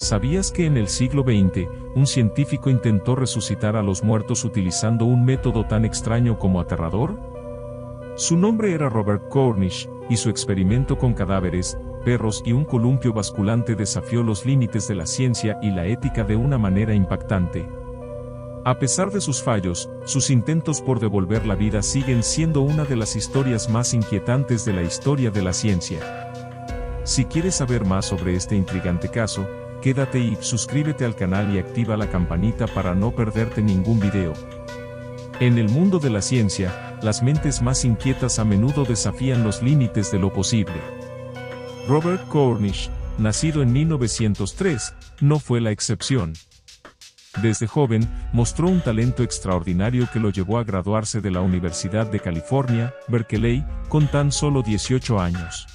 ¿Sabías que en el siglo XX, un científico intentó resucitar a los muertos utilizando un método tan extraño como aterrador? Su nombre era Robert Cornish, y su experimento con cadáveres, perros y un columpio basculante desafió los límites de la ciencia y la ética de una manera impactante. A pesar de sus fallos, sus intentos por devolver la vida siguen siendo una de las historias más inquietantes de la historia de la ciencia. Si quieres saber más sobre este intrigante caso, quédate y suscríbete al canal y activa la campanita para no perderte ningún video. En el mundo de la ciencia, las mentes más inquietas a menudo desafían los límites de lo posible. Robert Cornish, nacido en 1903, no fue la excepción. Desde joven, mostró un talento extraordinario que lo llevó a graduarse de la Universidad de California, Berkeley, con tan solo 18 años.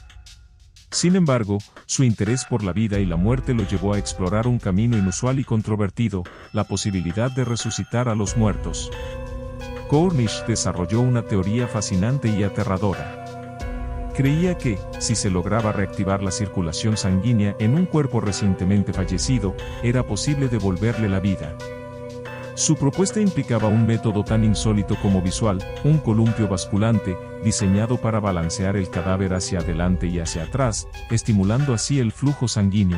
Sin embargo, su interés por la vida y la muerte lo llevó a explorar un camino inusual y controvertido, la posibilidad de resucitar a los muertos. Cornish desarrolló una teoría fascinante y aterradora. Creía que, si se lograba reactivar la circulación sanguínea en un cuerpo recientemente fallecido, era posible devolverle la vida. Su propuesta implicaba un método tan insólito como visual, un columpio basculante, diseñado para balancear el cadáver hacia adelante y hacia atrás, estimulando así el flujo sanguíneo.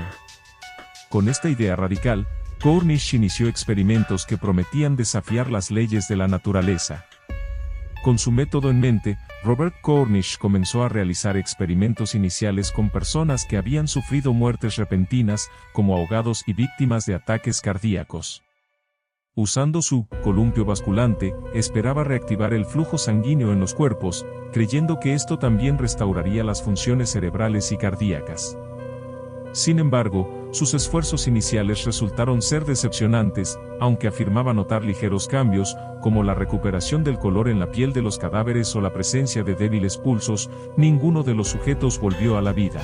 Con esta idea radical, Cornish inició experimentos que prometían desafiar las leyes de la naturaleza. Con su método en mente, Robert Cornish comenzó a realizar experimentos iniciales con personas que habían sufrido muertes repentinas, como ahogados y víctimas de ataques cardíacos. Usando su columpio basculante, esperaba reactivar el flujo sanguíneo en los cuerpos, creyendo que esto también restauraría las funciones cerebrales y cardíacas. Sin embargo, sus esfuerzos iniciales resultaron ser decepcionantes, aunque afirmaba notar ligeros cambios, como la recuperación del color en la piel de los cadáveres o la presencia de débiles pulsos, ninguno de los sujetos volvió a la vida.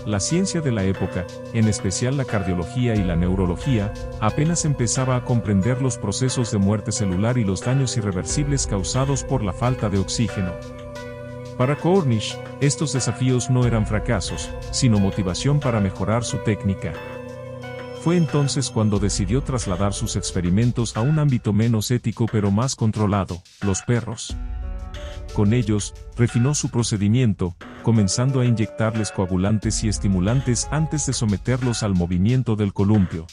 La ciencia de la época, en especial la cardiología y la neurología, apenas empezaba a comprender los procesos de muerte celular y los daños irreversibles causados por la falta de oxígeno. Para Cornish, estos desafíos no eran fracasos, sino motivación para mejorar su técnica. Fue entonces cuando decidió trasladar sus experimentos a un ámbito menos ético pero más controlado, los perros. Con ellos, refinó su procedimiento, comenzando a inyectarles coagulantes y estimulantes antes de someterlos al movimiento del columpio.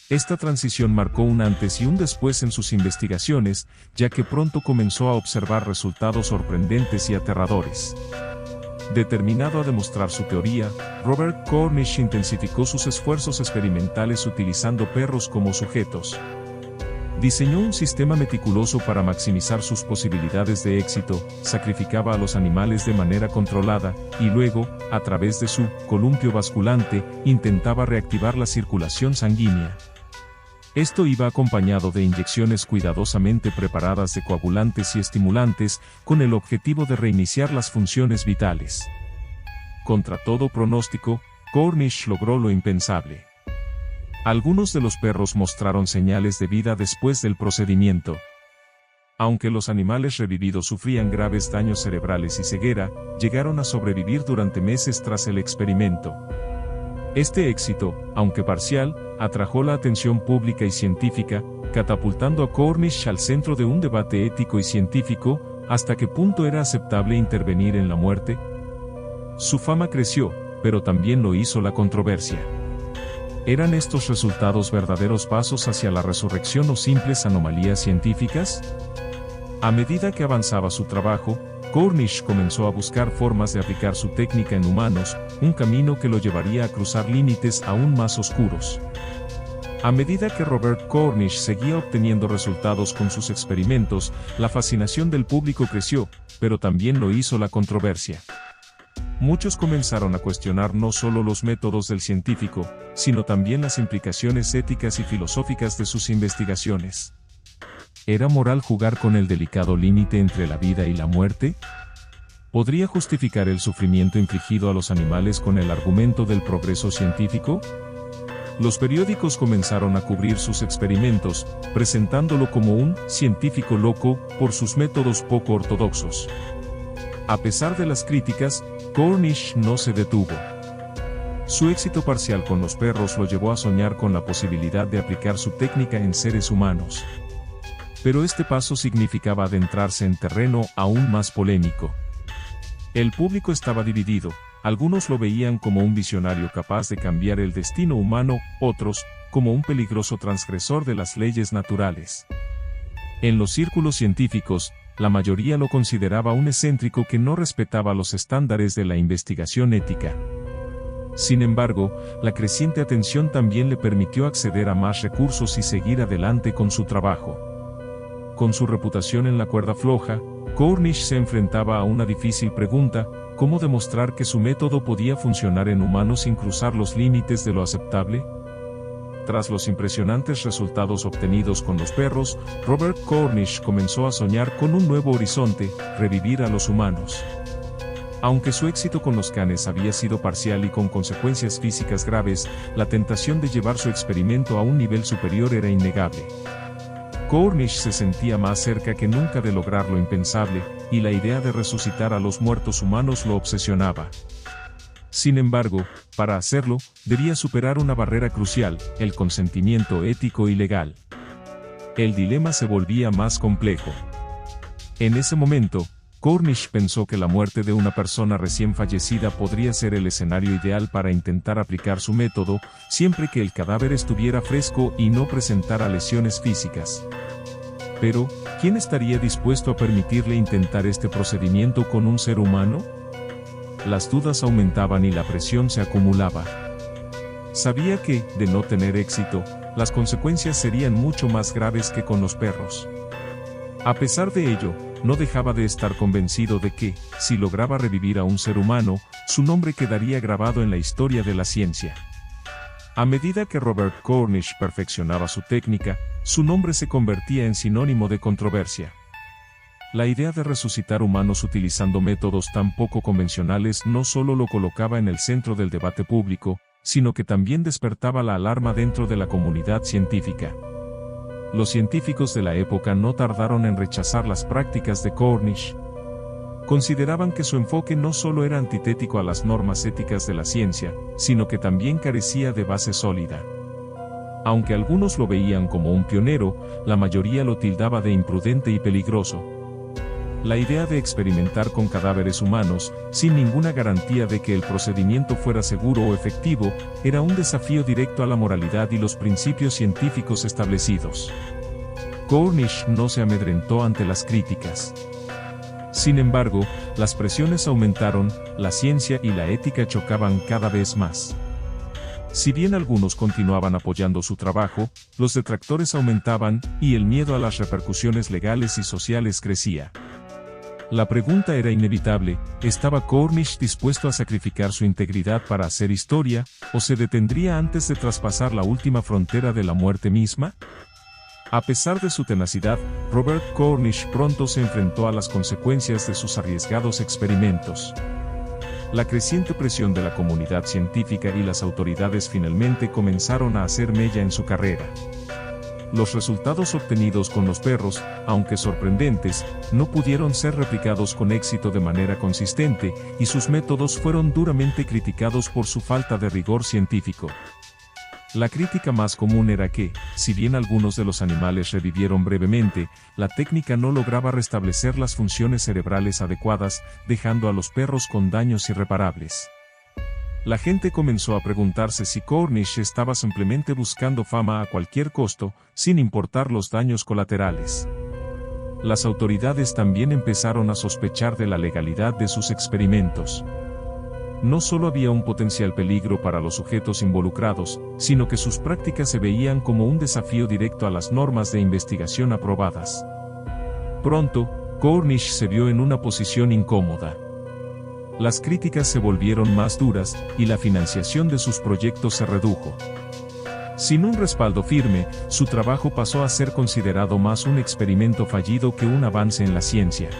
Esta transición marcó un antes y un después en sus investigaciones, ya que pronto comenzó a observar resultados sorprendentes y aterradores. Determinado a demostrar su teoría, Robert Cornish intensificó sus esfuerzos experimentales utilizando perros como sujetos. Diseñó un sistema meticuloso para maximizar sus posibilidades de éxito, sacrificaba a los animales de manera controlada, y luego, a través de su columpio basculante, intentaba reactivar la circulación sanguínea. Esto iba acompañado de inyecciones cuidadosamente preparadas de coagulantes y estimulantes, con el objetivo de reiniciar las funciones vitales. Contra todo pronóstico, Cornish logró lo impensable. Algunos de los perros mostraron señales de vida después del procedimiento. Aunque los animales revividos sufrían graves daños cerebrales y ceguera, llegaron a sobrevivir durante meses tras el experimento. Este éxito, aunque parcial, atrajo la atención pública y científica, catapultando a Cornish al centro de un debate ético y científico, ¿hasta qué punto era aceptable intervenir en la muerte? Su fama creció, pero también lo hizo la controversia. ¿Eran estos resultados verdaderos pasos hacia la resurrección o simples anomalías científicas? A medida que avanzaba su trabajo, Cornish comenzó a buscar formas de aplicar su técnica en humanos, un camino que lo llevaría a cruzar límites aún más oscuros. A medida que Robert Cornish seguía obteniendo resultados con sus experimentos, la fascinación del público creció, pero también lo hizo la controversia. Muchos comenzaron a cuestionar no solo los métodos del científico, sino también las implicaciones éticas y filosóficas de sus investigaciones. ¿Era moral jugar con el delicado límite entre la vida y la muerte? ¿Podría justificar el sufrimiento infligido a los animales con el argumento del progreso científico? Los periódicos comenzaron a cubrir sus experimentos, presentándolo como un científico loco por sus métodos poco ortodoxos. A pesar de las críticas, Cornish no se detuvo. Su éxito parcial con los perros lo llevó a soñar con la posibilidad de aplicar su técnica en seres humanos. Pero este paso significaba adentrarse en terreno aún más polémico. El público estaba dividido, algunos lo veían como un visionario capaz de cambiar el destino humano, otros, como un peligroso transgresor de las leyes naturales. En los círculos científicos, la mayoría lo consideraba un excéntrico que no respetaba los estándares de la investigación ética. Sin embargo, la creciente atención también le permitió acceder a más recursos y seguir adelante con su trabajo. Con su reputación en la cuerda floja, Cornish se enfrentaba a una difícil pregunta: ¿cómo demostrar que su método podía funcionar en humanos sin cruzar los límites de lo aceptable? Tras los impresionantes resultados obtenidos con los perros, Robert Cornish comenzó a soñar con un nuevo horizonte: revivir a los humanos. Aunque su éxito con los canes había sido parcial y con consecuencias físicas graves, la tentación de llevar su experimento a un nivel superior era innegable. Cornish se sentía más cerca que nunca de lograr lo impensable, y la idea de resucitar a los muertos humanos lo obsesionaba. Sin embargo, para hacerlo, debía superar una barrera crucial: el consentimiento ético y legal. El dilema se volvía más complejo. En ese momento, Cornish pensó que la muerte de una persona recién fallecida podría ser el escenario ideal para intentar aplicar su método, siempre que el cadáver estuviera fresco y no presentara lesiones físicas. Pero, ¿quién estaría dispuesto a permitirle intentar este procedimiento con un ser humano? Las dudas aumentaban y la presión se acumulaba. Sabía que, de no tener éxito, las consecuencias serían mucho más graves que con los perros. A pesar de ello, no dejaba de estar convencido de que, si lograba revivir a un ser humano, su nombre quedaría grabado en la historia de la ciencia. A medida que Robert Cornish perfeccionaba su técnica, su nombre se convertía en sinónimo de controversia. La idea de resucitar humanos utilizando métodos tan poco convencionales no solo lo colocaba en el centro del debate público, sino que también despertaba la alarma dentro de la comunidad científica. Los científicos de la época no tardaron en rechazar las prácticas de Cornish. Consideraban que su enfoque no solo era antitético a las normas éticas de la ciencia, sino que también carecía de base sólida. Aunque algunos lo veían como un pionero, la mayoría lo tildaba de imprudente y peligroso. La idea de experimentar con cadáveres humanos, sin ninguna garantía de que el procedimiento fuera seguro o efectivo, era un desafío directo a la moralidad y los principios científicos establecidos. Cornish no se amedrentó ante las críticas. Sin embargo, las presiones aumentaron, la ciencia y la ética chocaban cada vez más. Si bien algunos continuaban apoyando su trabajo, los detractores aumentaban, y el miedo a las repercusiones legales y sociales crecía. La pregunta era inevitable: ¿estaba Cornish dispuesto a sacrificar su integridad para hacer historia, o se detendría antes de traspasar la última frontera de la muerte misma? A pesar de su tenacidad, Robert Cornish pronto se enfrentó a las consecuencias de sus arriesgados experimentos. La creciente presión de la comunidad científica y las autoridades finalmente comenzaron a hacer mella en su carrera. Los resultados obtenidos con los perros, aunque sorprendentes, no pudieron ser replicados con éxito de manera consistente, y sus métodos fueron duramente criticados por su falta de rigor científico. La crítica más común era que, si bien algunos de los animales revivieron brevemente, la técnica no lograba restablecer las funciones cerebrales adecuadas, dejando a los perros con daños irreparables. La gente comenzó a preguntarse si Cornish estaba simplemente buscando fama a cualquier costo, sin importar los daños colaterales. Las autoridades también empezaron a sospechar de la legalidad de sus experimentos. No solo había un potencial peligro para los sujetos involucrados, sino que sus prácticas se veían como un desafío directo a las normas de investigación aprobadas. Pronto, Cornish se vio en una posición incómoda. Las críticas se volvieron más duras, y la financiación de sus proyectos se redujo. Sin un respaldo firme, su trabajo pasó a ser considerado más un experimento fallido que un avance en la ciencia.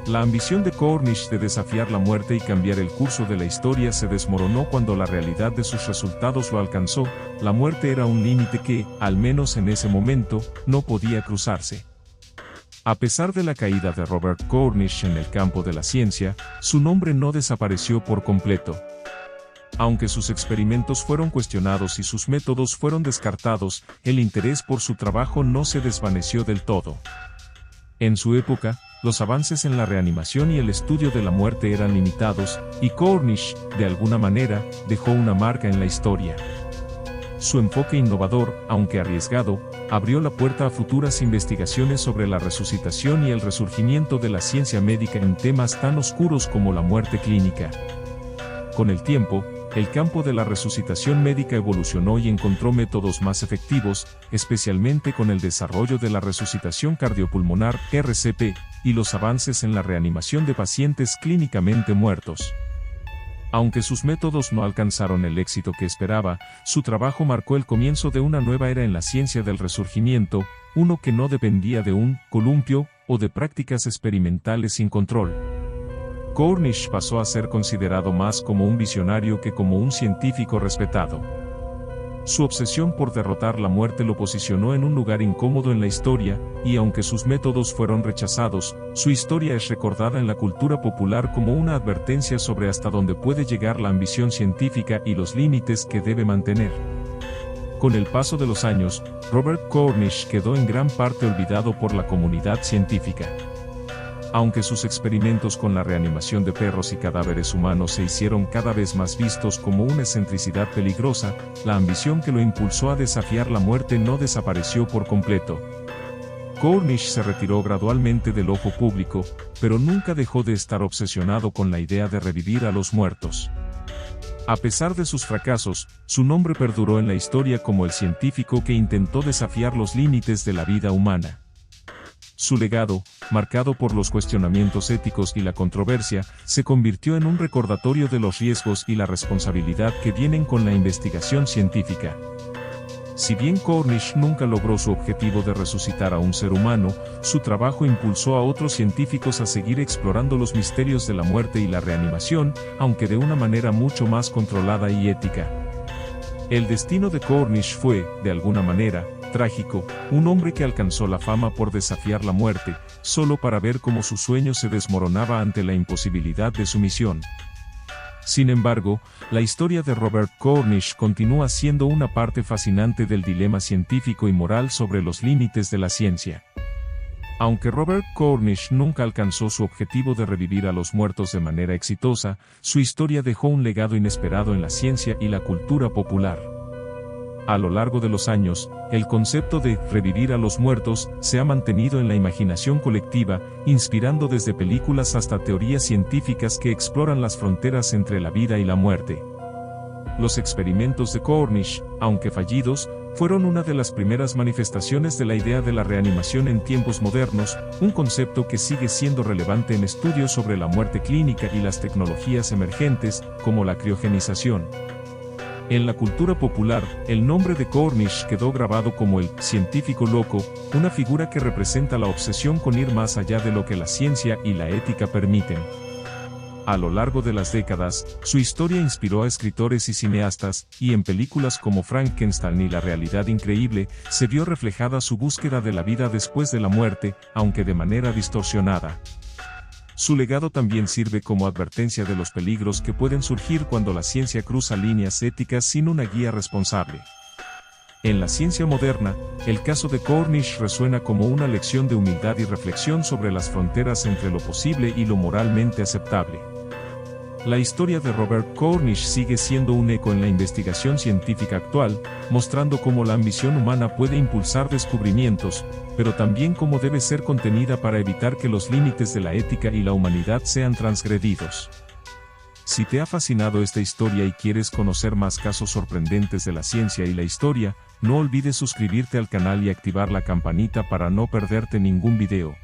La ambición de Cornish de desafiar la muerte y cambiar el curso de la historia se desmoronó cuando la realidad de sus resultados lo alcanzó. La muerte era un límite que, al menos en ese momento, no podía cruzarse. A pesar de la caída de Robert Cornish en el campo de la ciencia, su nombre no desapareció por completo. Aunque sus experimentos fueron cuestionados y sus métodos fueron descartados, el interés por su trabajo no se desvaneció del todo. En su época, los avances en la reanimación y el estudio de la muerte eran limitados, y Cornish, de alguna manera, dejó una marca en la historia. Su enfoque innovador, aunque arriesgado, abrió la puerta a futuras investigaciones sobre la resucitación y el resurgimiento de la ciencia médica en temas tan oscuros como la muerte clínica. Con el tiempo, el campo de la resucitación médica evolucionó y encontró métodos más efectivos, especialmente con el desarrollo de la resucitación cardiopulmonar, RCP, y los avances en la reanimación de pacientes clínicamente muertos. Aunque sus métodos no alcanzaron el éxito que esperaba, su trabajo marcó el comienzo de una nueva era en la ciencia del resurgimiento, uno que no dependía de un columpio o de prácticas experimentales sin control. Cornish pasó a ser considerado más como un visionario que como un científico respetado. Su obsesión por derrotar la muerte lo posicionó en un lugar incómodo en la historia, y aunque sus métodos fueron rechazados, su historia es recordada en la cultura popular como una advertencia sobre hasta dónde puede llegar la ambición científica y los límites que debe mantener. Con el paso de los años, Robert Cornish quedó en gran parte olvidado por la comunidad científica. Aunque sus experimentos con la reanimación de perros y cadáveres humanos se hicieron cada vez más vistos como una excentricidad peligrosa, la ambición que lo impulsó a desafiar la muerte no desapareció por completo. Cornish se retiró gradualmente del ojo público, pero nunca dejó de estar obsesionado con la idea de revivir a los muertos. A pesar de sus fracasos, su nombre perduró en la historia como el científico que intentó desafiar los límites de la vida humana. Su legado, marcado por los cuestionamientos éticos y la controversia, se convirtió en un recordatorio de los riesgos y la responsabilidad que vienen con la investigación científica. Si bien Cornish nunca logró su objetivo de resucitar a un ser humano, su trabajo impulsó a otros científicos a seguir explorando los misterios de la muerte y la reanimación, aunque de una manera mucho más controlada y ética. El destino de Cornish fue, de alguna manera, trágico, un hombre que alcanzó la fama por desafiar la muerte, solo para ver cómo su sueño se desmoronaba ante la imposibilidad de su misión. Sin embargo, la historia de Robert Cornish continúa siendo una parte fascinante del dilema científico y moral sobre los límites de la ciencia. Aunque Robert Cornish nunca alcanzó su objetivo de revivir a los muertos de manera exitosa, su historia dejó un legado inesperado en la ciencia y la cultura popular. A lo largo de los años, el concepto de revivir a los muertos se ha mantenido en la imaginación colectiva, inspirando desde películas hasta teorías científicas que exploran las fronteras entre la vida y la muerte. Los experimentos de Cornish, aunque fallidos, fueron una de las primeras manifestaciones de la idea de la reanimación en tiempos modernos, un concepto que sigue siendo relevante en estudios sobre la muerte clínica y las tecnologías emergentes, como la criogenización. En la cultura popular, el nombre de Cornish quedó grabado como el científico loco, una figura que representa la obsesión con ir más allá de lo que la ciencia y la ética permiten. A lo largo de las décadas, su historia inspiró a escritores y cineastas, y en películas como Frankenstein y La realidad increíble, se vio reflejada su búsqueda de la vida después de la muerte, aunque de manera distorsionada. Su legado también sirve como advertencia de los peligros que pueden surgir cuando la ciencia cruza líneas éticas sin una guía responsable. En la ciencia moderna, el caso de Cornish resuena como una lección de humildad y reflexión sobre las fronteras entre lo posible y lo moralmente aceptable. La historia de Robert Cornish sigue siendo un eco en la investigación científica actual, mostrando cómo la ambición humana puede impulsar descubrimientos, pero también cómo debe ser contenida para evitar que los límites de la ética y la humanidad sean transgredidos. Si te ha fascinado esta historia y quieres conocer más casos sorprendentes de la ciencia y la historia, no olvides suscribirte al canal y activar la campanita para no perderte ningún video.